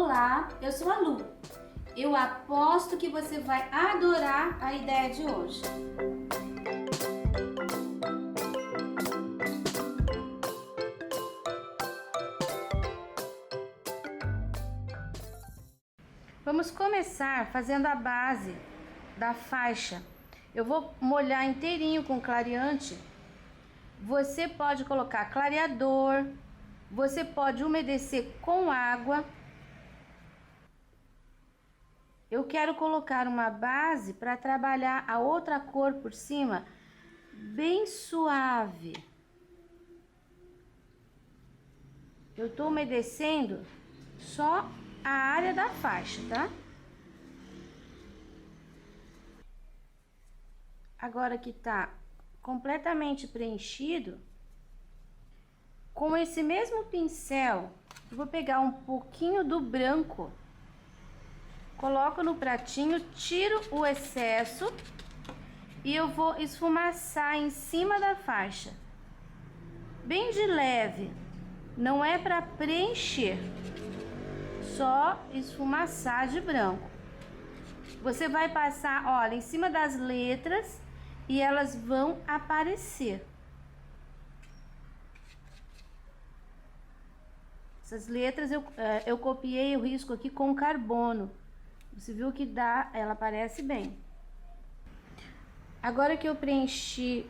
Olá, eu sou a Lu. Eu aposto que você vai adorar a ideia de hoje. Vamos começar fazendo a base da faixa. Eu vou molhar inteirinho com clareante. Você pode colocar clareador, você pode umedecer com água. Eu quero colocar uma base para trabalhar a outra cor por cima, bem suave. Eu tô umedecendo só a área da faixa, tá? Agora que tá completamente preenchido, com esse mesmo pincel, eu vou pegar um pouquinho do branco, coloco no pratinho, tiro o excesso e eu vou esfumaçar em cima da faixa, bem de leve, não é para preencher, só esfumaçar de branco. Você vai passar, olha, em cima das letras e elas vão aparecer. Essas letras eu copiei o risco aqui com carbono. Você viu que dá, ela aparece bem. Agora que eu preenchi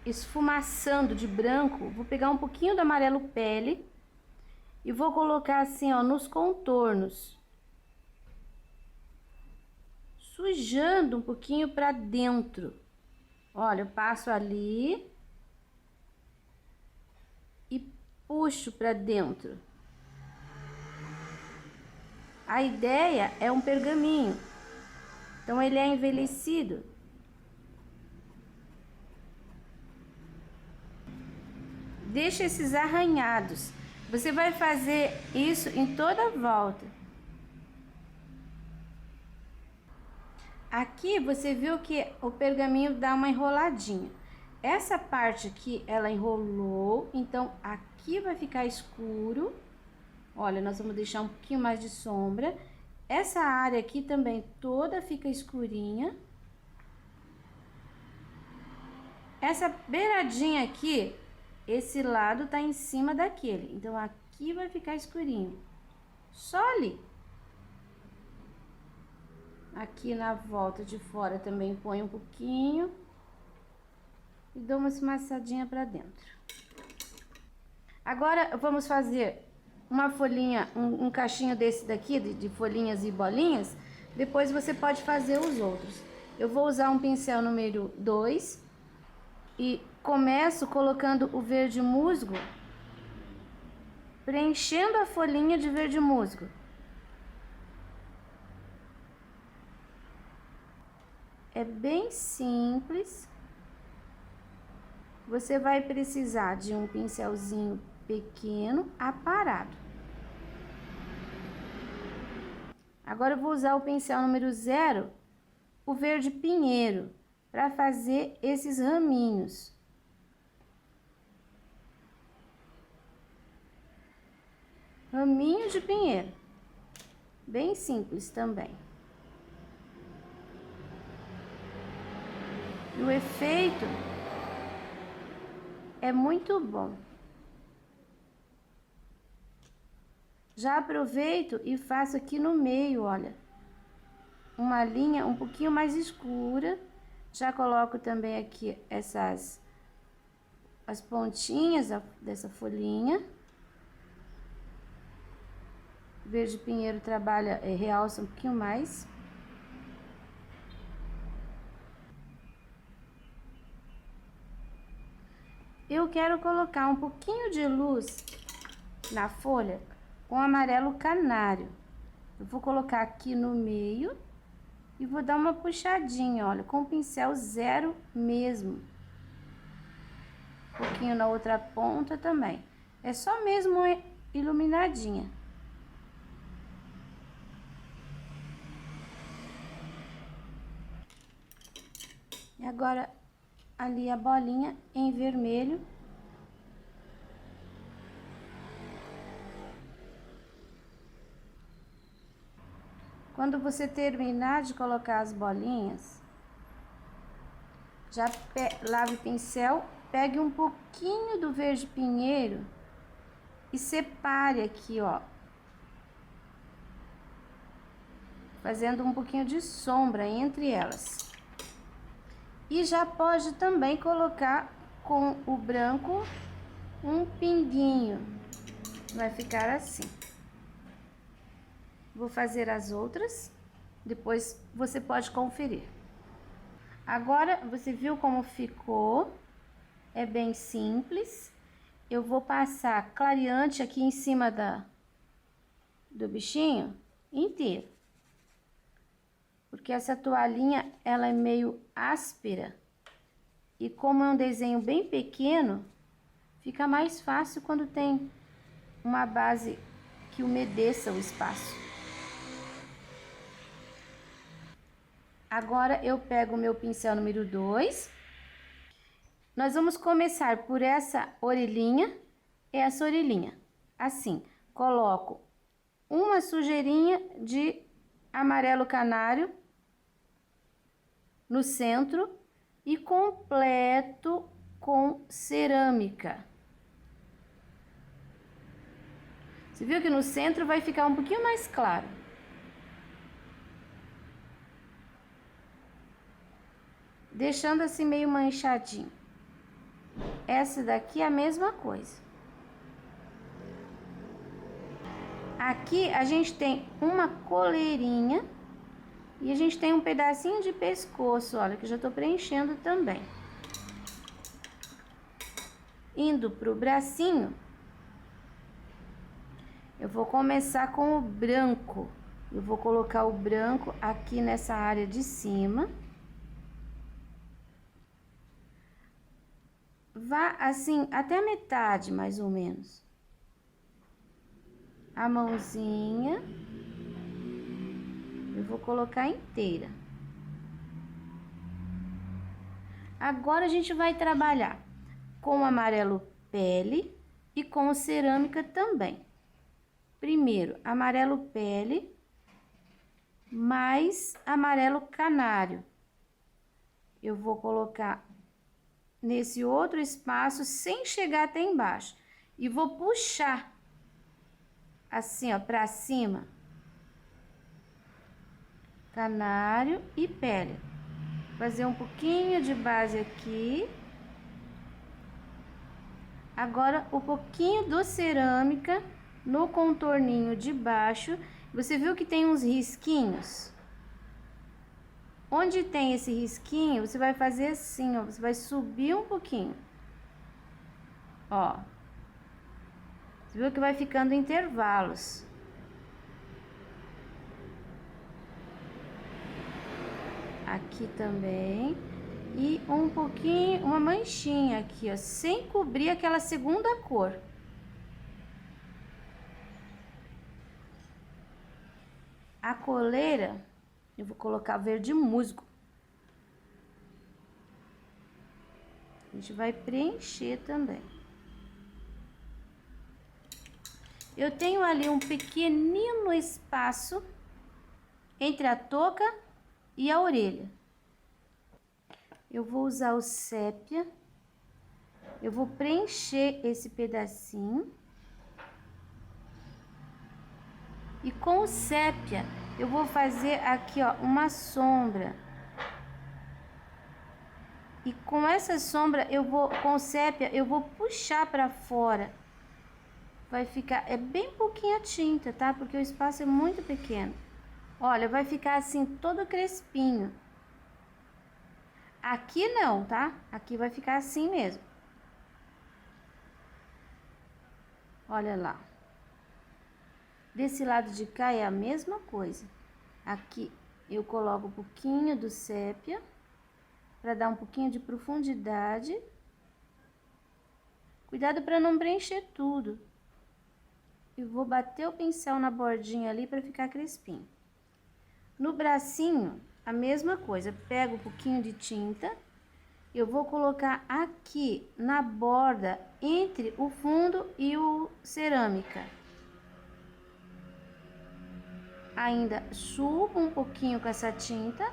esfumaçando de branco, vou pegar um pouquinho do amarelo pele e vou colocar assim, ó, nos contornos. Sujando um pouquinho para dentro. Olha, eu passo ali e puxo para dentro. A ideia é um pergaminho, então ele é envelhecido. Deixa esses arranhados. Você vai fazer isso em toda a volta. Aqui você viu que o pergaminho dá uma enroladinha. Essa parte aqui, ela enrolou, então aqui vai ficar escuro. Olha, nós vamos deixar um pouquinho mais de sombra. Essa área aqui também toda fica escurinha. Essa beiradinha aqui, esse lado tá em cima daquele. Então, aqui vai ficar escurinho. Só ali. Aqui na volta de fora também põe um pouquinho. E dou uma esmaçadinha pra dentro. Agora, vamos fazer uma folhinha, um cachinho desse daqui, de folhinhas e bolinhas. Depois você pode fazer os outros. Eu vou usar um pincel número 2 e começo colocando o verde musgo, preenchendo a folhinha de verde musgo. É bem simples. Você vai precisar de um pincelzinho pequeno aparado. Agora eu vou usar o pincel número 0, o verde pinheiro, para fazer esses raminhos. Raminho de pinheiro. Bem simples também. E o efeito é muito bom. Já aproveito e faço aqui no meio, olha, uma linha um pouquinho mais escura. Já coloco também aqui as pontinhas dessa folhinha. Verde pinheiro trabalha, realça um pouquinho mais. Eu quero colocar um pouquinho de luz na folha com amarelo canário. Eu vou colocar aqui no meio e vou dar uma puxadinha, olha, com o pincel 0 mesmo. Um pouquinho na outra ponta também. É só mesmo iluminadinha. E agora, ali a bolinha em vermelho. Quando você terminar de colocar as bolinhas, já lave o pincel, pegue um pouquinho do verde pinheiro e separe aqui, ó, fazendo um pouquinho de sombra entre elas. E já pode também colocar com o branco um pinguinho, vai ficar assim. Vou fazer as outras, depois você pode conferir. Agora, você viu como ficou? É bem simples. Eu vou passar clareante aqui em cima do bichinho inteiro. Porque essa toalhinha, ela é meio áspera. E como é um desenho bem pequeno, fica mais fácil quando tem uma base que umedeça o espaço. Agora, eu pego o meu pincel número 2. Nós vamos começar por essa orelhinha, assim. Coloco uma sujeirinha de amarelo canário no centro e completo com cerâmica. Você viu que no centro vai ficar um pouquinho mais claro. Deixando assim meio manchadinho. Essa daqui é a mesma coisa. Aqui a gente tem uma coleirinha e a gente tem um pedacinho de pescoço, olha, que eu já tô preenchendo também. Indo pro bracinho, eu vou começar com o branco. Eu vou colocar o branco aqui nessa área de cima. Vá assim até a metade, mais ou menos. A mãozinha eu vou colocar inteira. Agora a gente vai trabalhar com o amarelo pele e com o cerâmica também. Primeiro, amarelo pele mais amarelo canário. Eu vou colocar nesse outro espaço sem chegar até embaixo e vou puxar assim, ó, pra cima. Canário e pele. Fazer um pouquinho de base aqui. Agora, um pouquinho do cerâmica no contorninho de baixo. Você viu que tem uns risquinhos? Onde tem esse risquinho, você vai fazer assim, ó. Você vai subir um pouquinho. Ó. Você viu que vai ficando intervalos. Aqui também. E um pouquinho, uma manchinha aqui, ó. Sem cobrir aquela segunda cor. A coleira, eu vou colocar verde musgo. A gente vai preencher também. Eu tenho ali um pequenino espaço entre a touca e a orelha. Eu vou usar o sépia. Eu vou preencher esse pedacinho. E com o sépia, eu vou fazer aqui, ó, uma sombra. E com essa sombra, com o sépia, eu vou puxar pra fora. Vai ficar, é bem pouquinha tinta, tá? Porque o espaço é muito pequeno. Olha, vai ficar assim, todo crespinho. Aqui não, tá? Aqui vai ficar assim mesmo. Olha lá. Desse lado de cá é a mesma coisa. Aqui eu coloco um pouquinho do sépia, para dar um pouquinho de profundidade. Cuidado para não preencher tudo. E vou bater o pincel na bordinha ali para ficar crespinho. No bracinho, a mesma coisa. Pego um pouquinho de tinta, eu vou colocar aqui na borda entre o fundo e o cerâmica. ainda subo um pouquinho com essa tinta,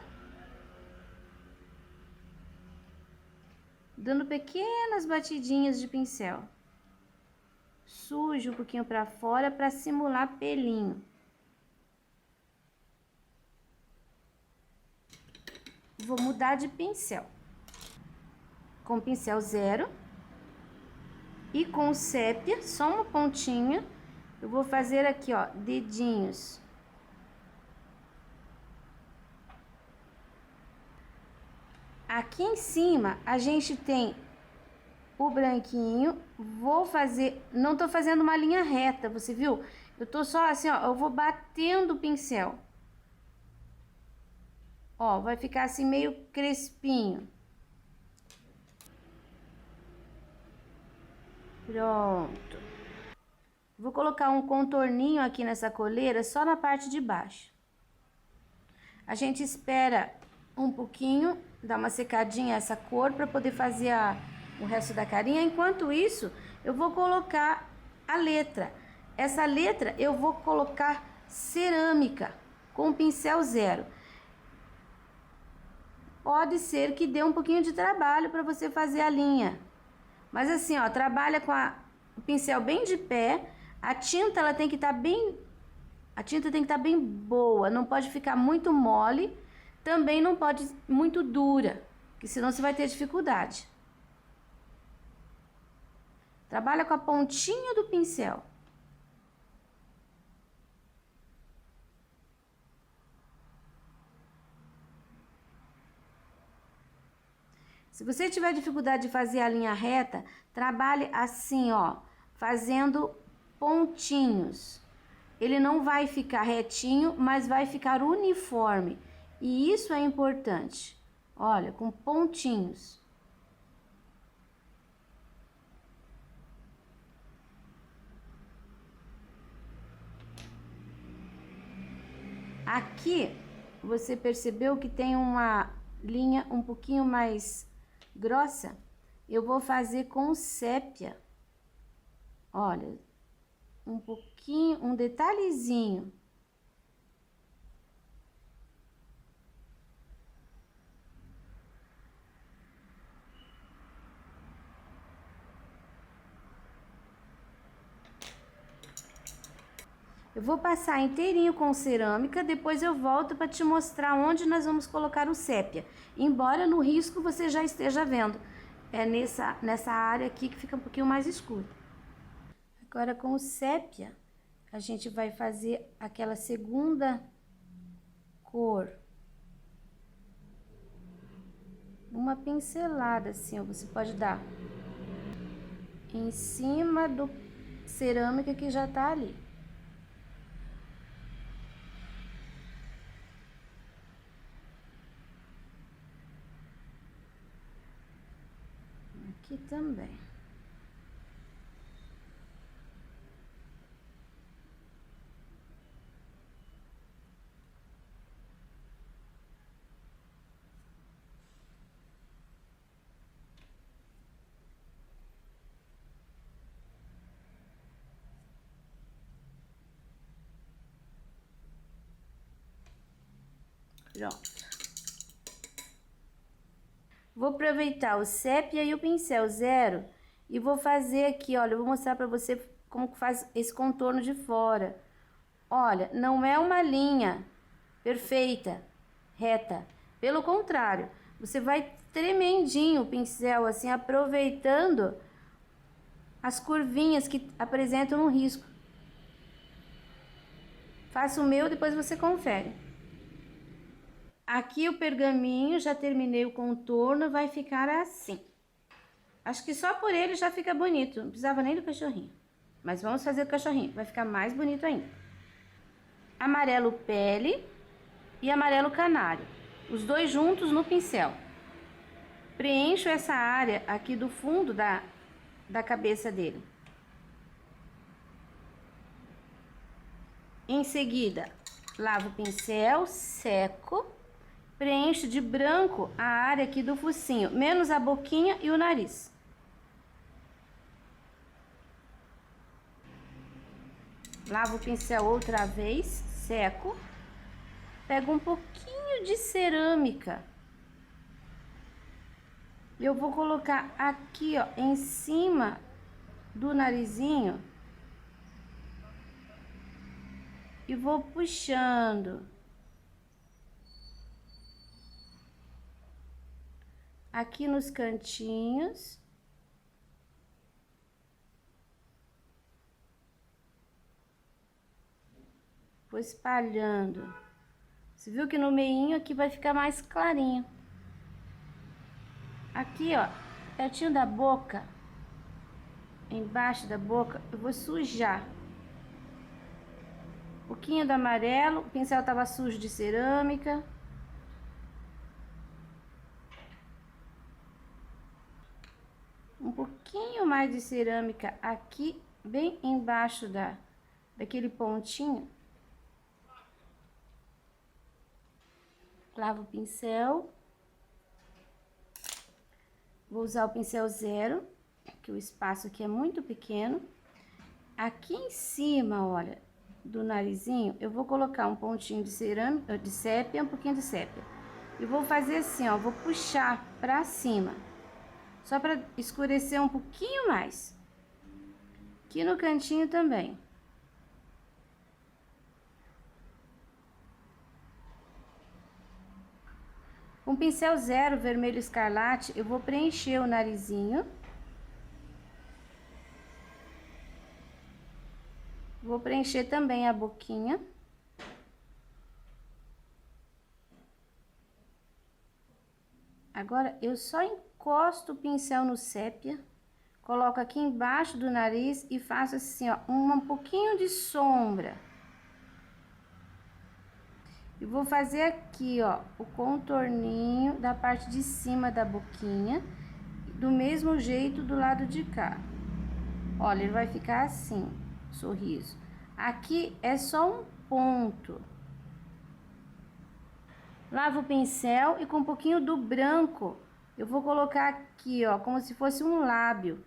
dando pequenas batidinhas de pincel. Sujo um pouquinho para fora para simular pelinho. Vou mudar de pincel. Com pincel 0 e com sépia, só uma pontinha, eu vou fazer aqui, ó, dedinhos. Aqui em cima, a gente tem o branquinho. Vou fazer, não tô fazendo uma linha reta, você viu? Eu tô só assim, ó, eu vou batendo o pincel. Ó, vai ficar assim meio crespinho. Pronto. Vou colocar um contorninho aqui nessa coleira, só na parte de baixo. A gente espera um pouquinho, dar uma secadinha essa cor para poder fazer o resto da carinha. Enquanto isso, eu vou colocar a letra. Essa letra eu vou colocar cerâmica com pincel 0. Pode ser que dê um pouquinho de trabalho para você fazer a linha. Mas assim, ó, trabalha com o pincel bem de pé. A tinta ela tem que estar bem, a tinta tem que estar bem boa, não pode ficar muito mole, também não pode muito dura, que senão você vai ter dificuldade. Trabalha com a pontinha do pincel. Se você tiver dificuldade de fazer a linha reta, trabalhe assim, ó, fazendo pontinhos. Ele não vai ficar retinho, mas vai ficar uniforme. E isso é importante. Olha, com pontinhos. Aqui, você percebeu que tem uma linha um pouquinho mais grossa? Eu vou fazer com sépia. Olha, um pouquinho, um detalhezinho. Eu vou passar inteirinho com cerâmica, depois eu volto para te mostrar onde nós vamos colocar o sépia. Embora no risco você já esteja vendo. É nessa área aqui que fica um pouquinho mais escuro. Agora com o sépia, a gente vai fazer aquela segunda cor. Uma pincelada assim, ó, você pode dar em cima do cerâmica que já tá ali. Aqui também. Pronto. Vou aproveitar o sépia e o pincel 0 e vou fazer aqui, olha, eu vou mostrar pra você como que faz esse contorno de fora. Olha, não é uma linha perfeita, reta. Pelo contrário, você vai tremendinho o pincel, assim, aproveitando as curvinhas que apresentam no risco. Faça o meu, depois você confere. Aqui o pergaminho, já terminei o contorno, vai ficar assim. Acho que só por ele já fica bonito, não precisava nem do cachorrinho. Mas vamos fazer o cachorrinho, vai ficar mais bonito ainda. Amarelo pele e amarelo canário, os dois juntos no pincel. Preencho essa área aqui do fundo da cabeça dele. Em seguida, lavo o pincel, seco. Preencho de branco a área aqui do focinho, menos a boquinha e o nariz. Lavo o pincel outra vez, seco. pego um pouquinho de cerâmica. Eu vou colocar aqui, ó, em cima do narizinho. E vou puxando. Aqui nos cantinhos. Vou espalhando. Você viu que no meinho aqui vai ficar mais clarinho. Aqui, ó, pertinho da boca, embaixo da boca, eu vou sujar. Um pouquinho do amarelo, o pincel tava sujo de cerâmica. Um pouquinho mais de cerâmica aqui, bem embaixo daquele pontinho. Lavo o pincel. Vou usar o pincel 0, que o espaço aqui é muito pequeno. Aqui em cima, olha, do narizinho, eu vou colocar um pontinho de cerâmica, de sépia, um pouquinho de sépia. E vou fazer assim, ó, vou puxar pra cima. Só pra escurecer um pouquinho mais. Aqui no cantinho também. Com pincel 0, vermelho escarlate, eu vou preencher o narizinho. Vou preencher também a boquinha. Agora, eu só encosto o pincel no sépia, coloco aqui embaixo do nariz e faço assim, ó, um pouquinho de sombra. E vou fazer aqui, ó, o contorninho da parte de cima da boquinha, do mesmo jeito do lado de cá. Olha, ele vai ficar assim, sorriso. Aqui é só um ponto. Lavo o pincel e com um pouquinho do branco, eu vou colocar aqui, ó, como se fosse um lábio.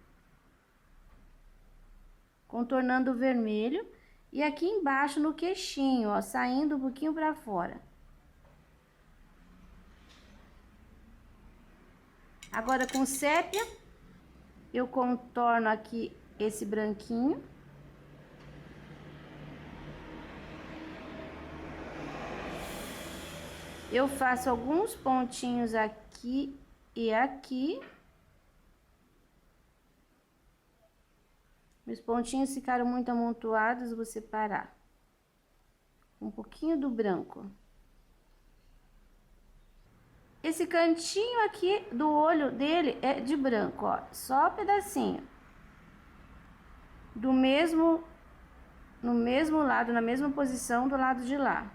Contornando o vermelho. E aqui embaixo no queixinho, ó, saindo um pouquinho pra fora. Agora com sépia, eu contorno aqui esse branquinho. Eu faço alguns pontinhos aqui e aqui. Meus pontinhos ficaram muito amontoados, vou separar. Um pouquinho do branco. Esse cantinho aqui do olho dele é de branco, ó. Só pedacinho. No mesmo lado, na mesma posição do lado de lá.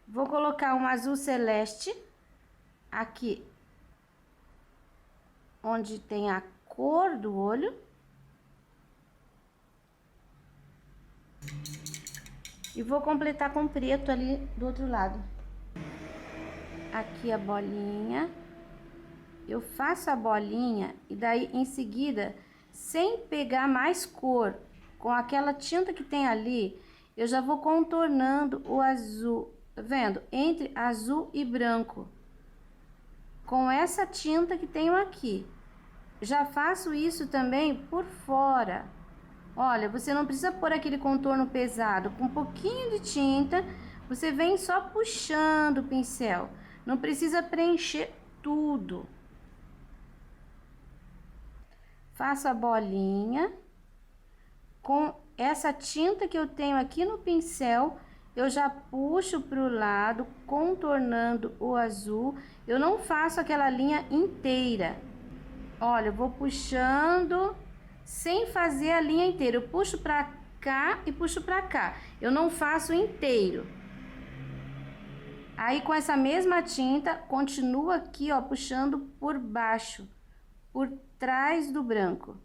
Vou colocar um azul celeste aqui, onde tem a cor do olho. E vou completar com preto ali do outro lado. Aqui a bolinha. Eu faço a bolinha e daí em seguida, sem pegar mais cor, com aquela tinta que tem ali, eu já vou contornando o azul, tá vendo? Entre azul e branco. Com essa tinta que tenho aqui. Já faço isso também por fora. Olha, você não precisa pôr aquele contorno pesado. Com um pouquinho de tinta, você vem só puxando o pincel. Não precisa preencher tudo. Faço a bolinha. Com essa tinta que eu tenho aqui no pincel, eu já puxo pro lado, contornando o azul. Eu não faço aquela linha inteira. Olha, eu vou puxando sem fazer a linha inteira. Eu puxo pra cá e puxo pra cá. Eu não faço inteiro. Aí, com essa mesma tinta, continuo aqui, ó, puxando por baixo, por trás do branco.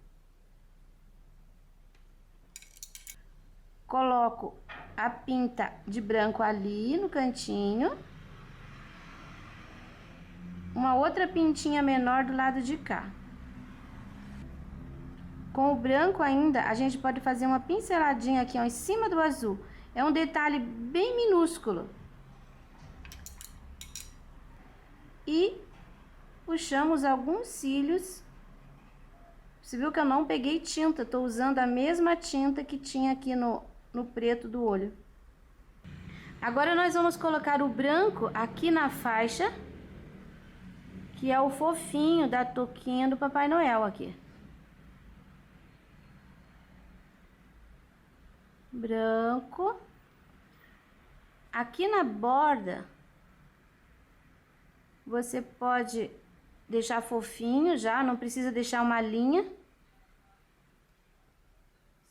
Coloco a pinta de branco ali no cantinho. Uma outra pintinha menor do lado de cá. Com o branco ainda, a gente pode fazer uma pinceladinha aqui, ó, em cima do azul. É um detalhe bem minúsculo. E puxamos alguns cílios. Você viu que eu não peguei tinta, tô usando a mesma tinta que tinha aqui no preto do olho. Agora nós vamos colocar o branco aqui na faixa, que é o fofinho da touquinha do Papai Noel aqui. Branco. Aqui na borda, você pode deixar fofinho já, não precisa deixar uma linha.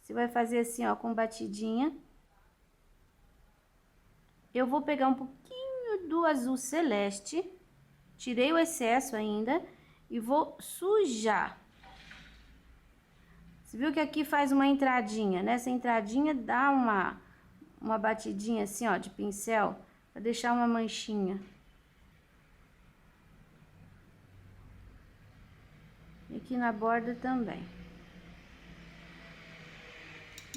Você vai fazer assim, ó, com batidinha. Eu vou pegar um pouquinho do azul celeste, tirei o excesso ainda, e vou sujar. Você viu que aqui faz uma entradinha? Nessa entradinha dá uma batidinha assim, ó, de pincel, pra deixar uma manchinha. E aqui na borda também.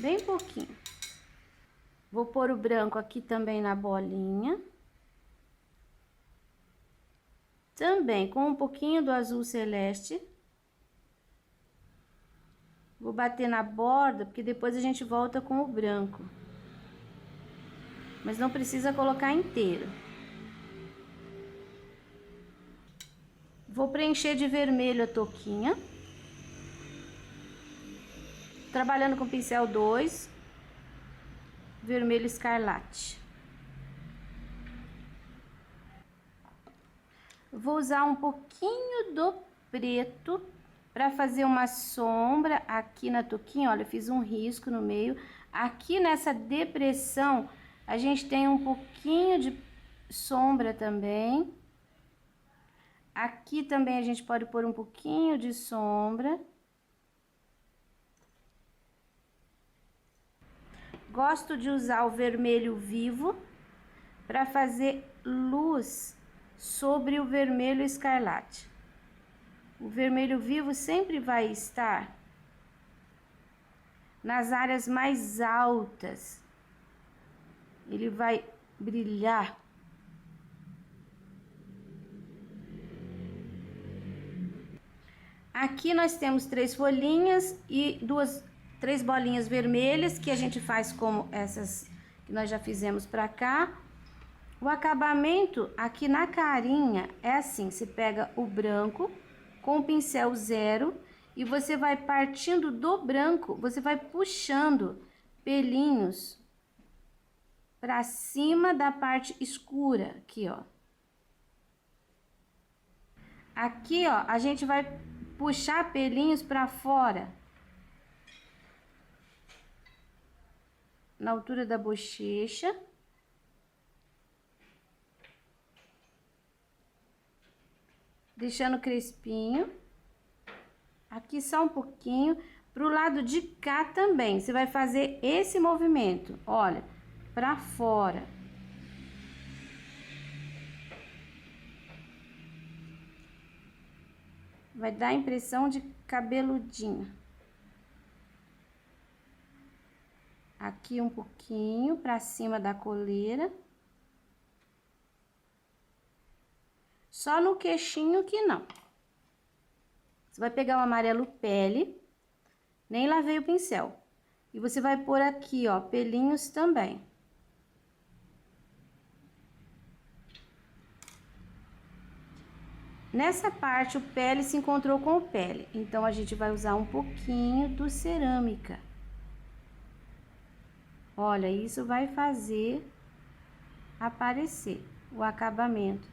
Bem pouquinho. Vou pôr o branco aqui também na bolinha. Também com um pouquinho do azul celeste. Vou bater na borda, porque depois a gente volta com o branco. Mas não precisa colocar inteiro. Vou preencher de vermelho a touquinha. Trabalhando com pincel 2, vermelho escarlate. Vou usar um pouquinho do preto para fazer uma sombra aqui na touquinha. Olha, eu fiz um risco no meio. Aqui nessa depressão, a gente tem um pouquinho de sombra também. Aqui também a gente pode pôr um pouquinho de sombra. Gosto de usar o vermelho vivo para fazer luz sobre o vermelho escarlate. O vermelho vivo sempre vai estar nas áreas mais altas. Ele vai brilhar. Aqui nós temos 3 folhinhas e 3 bolinhas vermelhas, que a gente faz como essas que nós já fizemos pra cá. O acabamento aqui na carinha é assim, você pega o branco com o pincel 0 e você vai partindo do branco, você vai puxando pelinhos pra cima da parte escura, aqui, ó. Aqui, ó, a gente vai puxar pelinhos pra fora. Na altura da bochecha. Deixando crespinho. Aqui só um pouquinho. Pro lado de cá também, você vai fazer esse movimento, olha, pra fora. Vai dar a impressão de cabeludinho. Aqui um pouquinho pra cima da coleira. Só no queixinho que não. Você vai pegar o amarelo pele, nem lavei o pincel. E você vai pôr aqui, ó, pelinhos também. Nessa parte, o pele se encontrou com o pele. Então, a gente vai usar um pouquinho do cerâmica. Olha, isso vai fazer aparecer o acabamento.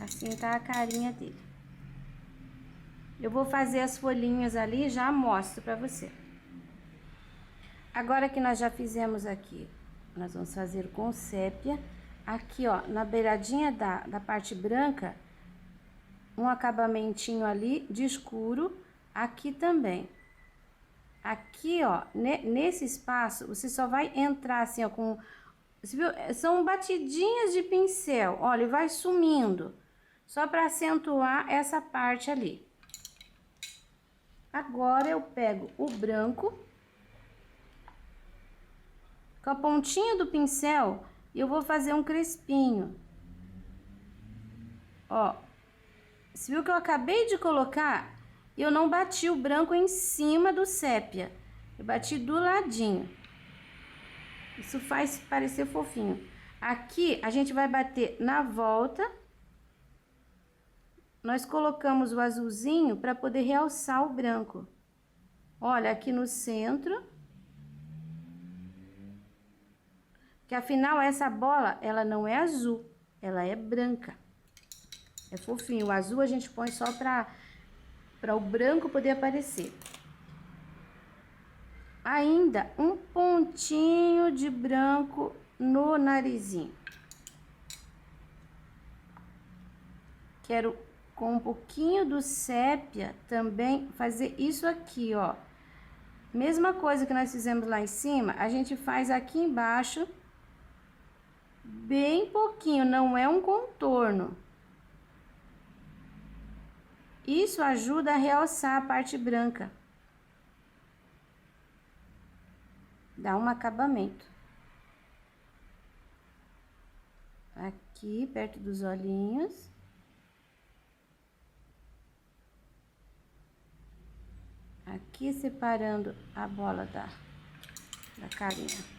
Assim tá a carinha dele. Eu vou fazer as folhinhas ali e já mostro pra você. Agora que nós já fizemos aqui, nós vamos fazer com sépia. Aqui, ó, na beiradinha da parte branca, um acabamentinho ali de escuro. Aqui também. Aqui, ó, nesse espaço, você só vai entrar assim, ó, com... Você viu? São batidinhas de pincel, olha, e vai sumindo. Só para acentuar essa parte ali. Agora, eu pego o branco. Com a pontinha do pincel, eu vou fazer um crespinho. Ó, você viu que eu acabei de colocar? Eu não bati o branco em cima do sépia. Eu bati do ladinho. Isso faz parecer fofinho. Aqui, a gente vai bater na volta. Nós colocamos o azulzinho para poder realçar o branco. Olha, aqui no centro. Que afinal, essa bola, ela não é azul. Ela é branca. É fofinho. O azul a gente põe só para o branco poder aparecer. Ainda um pontinho de branco no narizinho. Quero com um pouquinho do sépia também fazer isso aqui, ó. Mesma coisa que nós fizemos lá em cima, a gente faz aqui embaixo, bem pouquinho, não é um contorno. Isso ajuda a realçar a parte branca. Dá um acabamento. Aqui, perto dos olhinhos. Aqui, separando a bola da carinha.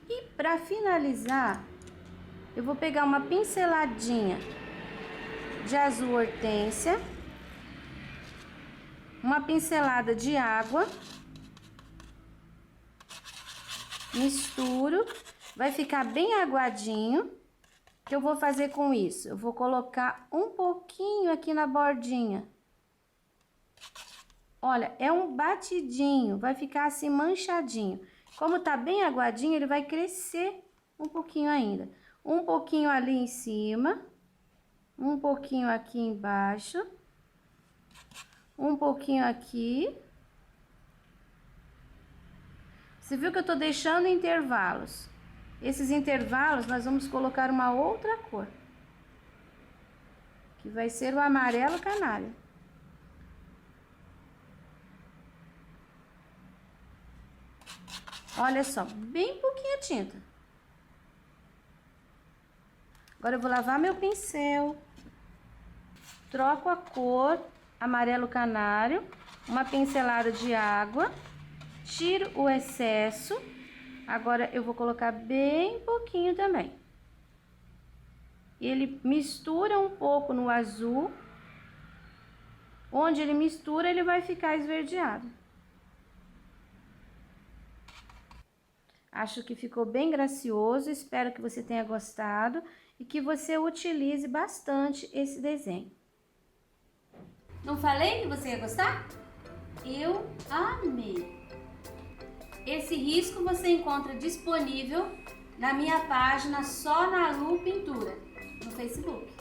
E para finalizar, eu vou pegar uma pinceladinha de azul hortênsia, uma pincelada de água, misturo, vai ficar bem aguadinho. O que eu vou fazer com isso? Eu vou colocar um pouquinho aqui na bordinha. Olha, é um batidinho, vai ficar assim manchadinho. Como tá bem aguadinho, ele vai crescer um pouquinho ainda. Um pouquinho ali em cima. Um pouquinho aqui embaixo, um pouquinho aqui. Você viu que eu tô deixando intervalos. Esses intervalos nós vamos colocar uma outra cor, que vai ser o amarelo canário. Olha só, bem pouquinha tinta. Agora eu vou lavar meu pincel, troco a cor, amarelo canário, uma pincelada de água, tiro o excesso. Agora eu vou colocar bem pouquinho também. Ele mistura um pouco no azul. Onde ele mistura, ele vai ficar esverdeado. Acho que ficou bem gracioso, espero que você tenha gostado e que você utilize bastante esse desenho. Não falei que você ia gostar? Eu amei! Esse risco você encontra disponível na minha página Só na Lu Pintura, no Facebook.